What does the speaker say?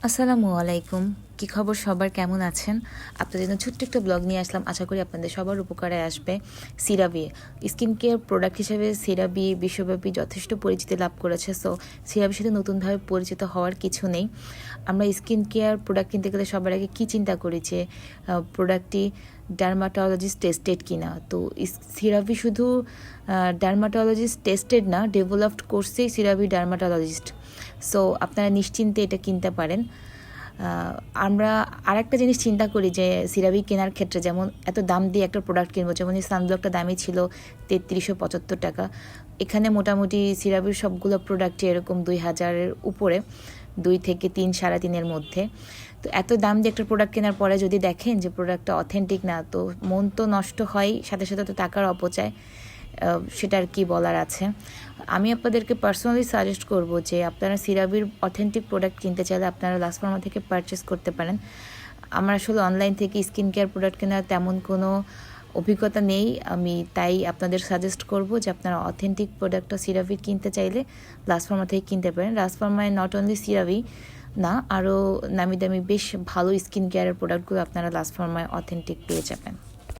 আসসালামু আলাইকুম। কি খবর সবার, কেমন আছেন? আপনাদের জন্য ছোট্ট একটা ব্লগ নিয়ে আসলাম, আশা করি আপনাদের সবার উপকারে আসবে। সিরাভি স্কিন কেয়ার প্রোডাক্ট হিসেবে সিরাভি বিশ্বব্যাপী যথেষ্ট পরিচিতি লাভ করেছে। সো সিরাভির সাথে নতুনভাবে পরিচিত হওয়ার কিছু নেই। আমরা স্কিন কেয়ার প্রোডাক্ট কিনতে গেলে সবার আগে কী চিন্তা করি যে প্রোডাক্টটি ডার্মাটোলজিস্ট টেস্টেড কিনা। তো সিরাভি শুধু ডার্মাটোলজিস্ট টেস্টেড না, ডেভেলপড করছেই সিরাভি ডার্মাটোলজিস্ট। সো আপনারা নিশ্চিন্তে এটা কিনতে পারেন। আমরা আরেকটা জিনিস চিন্তা করি যে সিরাভি কেনার ক্ষেত্রে, যেমন এত দাম দিয়ে একটা প্রোডাক্ট কিনবো, যেমন এই সানব্লকটা দামই ছিল ৩৩৭৫ টাকা। এখানে মোটামুটি সিরাভির সবগুলো প্রোডাক্টই এরকম ২,০০০-এর উপরে, ২ থেকে ৩, ৩.৫-এর মধ্যে। তো এত দাম দিয়ে একটা প্রোডাক্ট কেনার পরে যদি দেখেন যে প্রোডাক্টটা অথেন্টিক না, তো মন তো নষ্ট হয়, সাথে সাথে তো টাকার অপচয়, সেটা আর কি বলার আছে। আমি আপনাদেরকে পার্সোনালি সাজেস্ট করব যে আপনারা সিরাভির অথেন্টিক প্রোডাক্ট কিনতে চাইলে আপনারা লাস্ট ফার্মা থেকে পারচেস করতে পারেন। আমার আসলে অনলাইন থেকে স্কিন কেয়ার প্রোডাক্ট কেনার তেমন কোনো অভিজ্ঞতা নেই, আমি তাই আপনাদের সাজেস্ট করব যে আপনারা অথেন্টিক প্রোডাক্টটা সিরাভি কিনতে চাইলে লাস্ট ফার্মা থেকে কিনতে পারেন। লাস্ট ফার্মায় নট অনলি সিরাভি না, আরও নামি দামি বেশ ভালো স্কিন কেয়ারের প্রোডাক্টগুলো আপনারা লাস্ট ফার্মায় অথেন্টিক পেয়ে যাবেন।